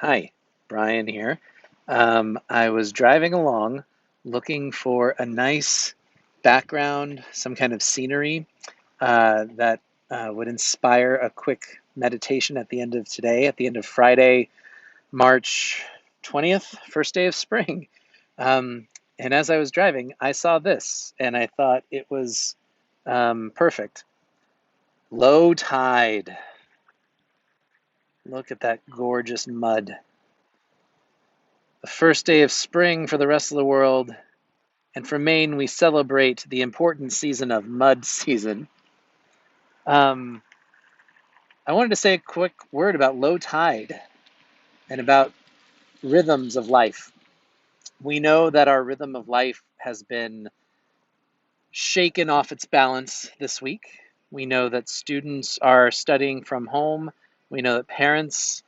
Hi, Brian here. I was driving along looking for a nice background, some kind of scenery that would inspire a quick meditation at the end of today, at the end of Friday, March 20th, first day of spring. Um, and as I was driving, I saw this and I thought it was perfect. Low tide. Look at that gorgeous mud. The first day of spring for the rest of the world. And for Maine, we celebrate the important season of mud season. Um, I wanted to say a quick word about low tide and about rhythms of life. We know that our rhythm of life has been shaken off its balance this week. We know that students are studying from home. We know that parents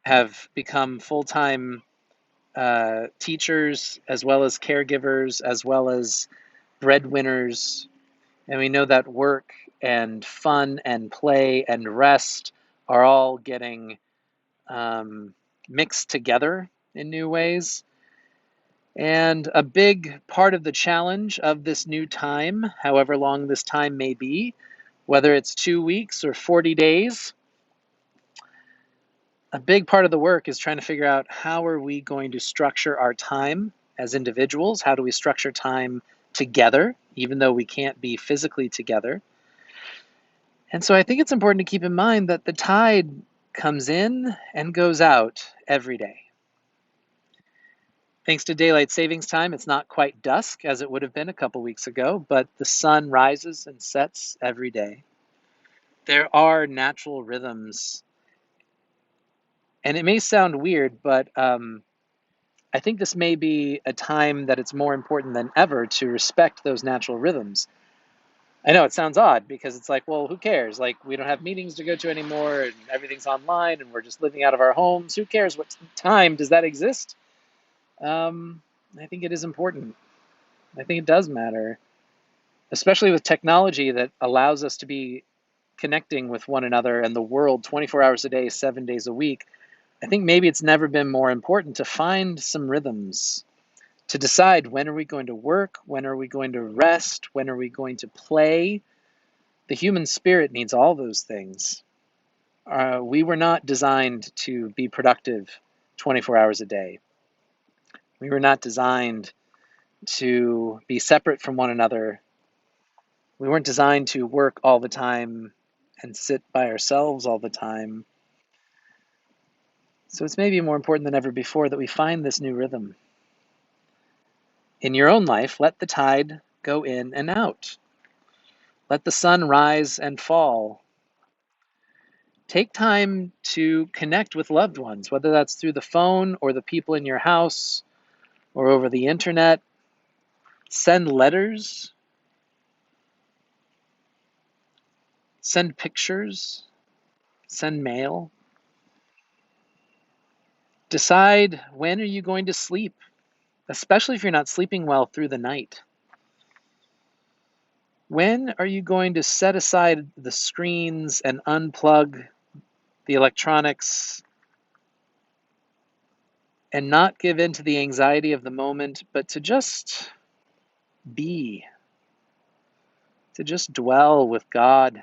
have become full time teachers, as well as caregivers, as well as breadwinners. And we know that work and fun and play and rest are all getting mixed together in new ways. And a big part of the challenge of this new time, however long this time may be, whether it's 2 weeks or 40 days, a big part of the work is trying to figure out how are we going to structure our time as individuals? How do we structure time together, even though we can't be physically together? And so I think it's important to keep in mind that the tide comes in and goes out every day. Thanks to daylight savings time, it's not quite dusk as it would have been a couple weeks ago, but the sun rises and sets every day. There are natural rhythms, and it may sound weird, but I think this may be a time that it's more important than ever to respect those natural rhythms. I know it sounds odd because it's like, well, who cares? Like, we don't have meetings to go to anymore and everything's online and we're just living out of our homes. Who cares? What time does that exist? I think it is important. I think it does matter, especially with technology that allows us to be connecting with one another and the world 24 hours a day, 7 days a week. I think maybe it's never been more important to find some rhythms, to decide when are we going to work, when are we going to rest, when are we going to play. The human spirit needs all those things. We were not designed to be productive 24 hours a day. We were not designed to be separate from one another. We weren't designed to work all the time and sit by ourselves all the time. So it's maybe more important than ever before that we find this new rhythm. In your own life, let the tide go in and out. Let the sun rise and fall. Take time to connect with loved ones, whether that's through the phone or the people in your house or over the internet. Send letters, send pictures, send mail. Decide when are you going to sleep, especially if you're not sleeping well through the night. When are you going to set aside the screens and unplug the electronics and not give in to the anxiety of the moment, but to just be, to just dwell with God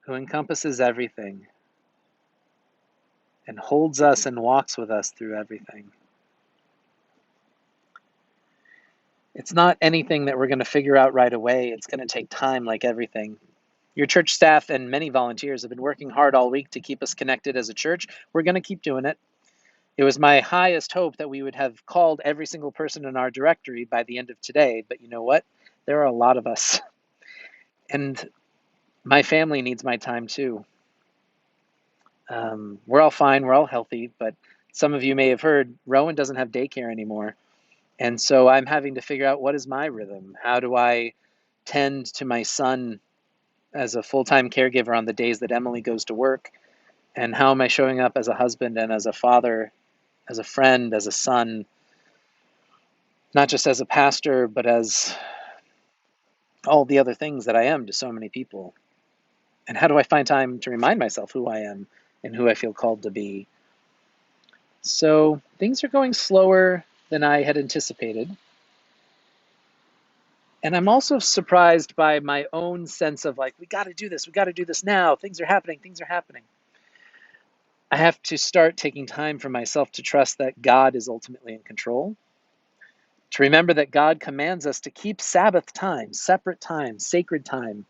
who encompasses everything and holds us and walks with us through everything. It's not anything that we're going to figure out right away. It's going to take time, like everything. Your church staff and many volunteers have been working hard all week to keep us connected as a church. We're going to keep doing it. It was my highest hope that we would have called every single person in our directory by the end of today, but you know what? There are a lot of us. And my family needs my time too. We're all fine, we're all healthy, but some of you may have heard Rowan doesn't have daycare anymore. And so I'm having to figure out what is my rhythm? How do I tend to my son as a full-time caregiver on the days that Emily goes to work? And how am I showing up as a husband and as a father, as a friend, as a son, not just as a pastor, but as all the other things that I am to so many people? And how do I find time to remind myself who I am and who I feel called to be? So things are going slower than I had anticipated. And I'm also surprised by my own sense of like, we got to do this. We got to do this now. Things are happening. Things are happening. I have to start taking time for myself to trust that God is ultimately in control, to remember that God commands us to keep Sabbath time, sacred time,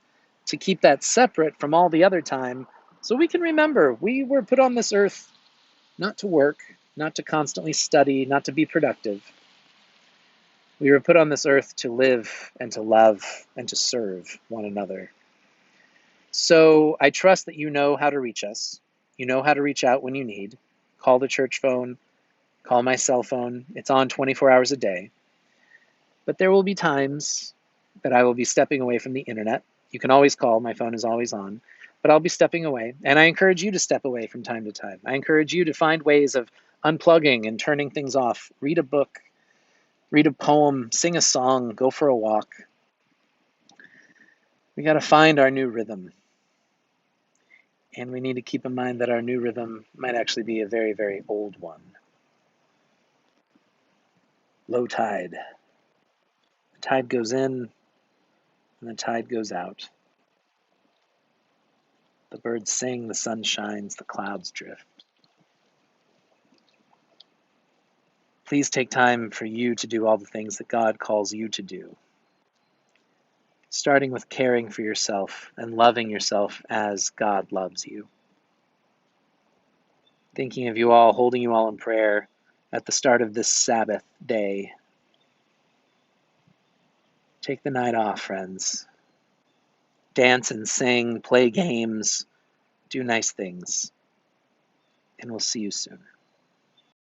to keep that separate from all the other time, so we can remember we were put on this earth not to work, not to constantly study, not to be productive. We were put on this earth to live and to love and to serve one another. So I trust that you know how to reach us. You know how to reach out when you need. Call the church phone, call my cell phone. It's on 24 hours a day. But there will be times that I will be stepping away from the internet. You can always call, my phone is always on. But I'll be stepping away. And I encourage you to step away from time to time. I encourage you to find ways of unplugging and turning things off. Read a book, read a poem, sing a song, go for a walk. We got to find our new rhythm. And we need to keep in mind that our new rhythm might actually be a very, very old one. Low tide. The tide goes in and the tide goes out. The birds sing, the sun shines, the clouds drift. Please take time for you to do all the things that God calls you to do, starting with caring for yourself and loving yourself as God loves you. Thinking of you all, holding you all in prayer at the start of this Sabbath day. Take the night off, friends. Dance and sing, play games, do nice things. And we'll see you soon.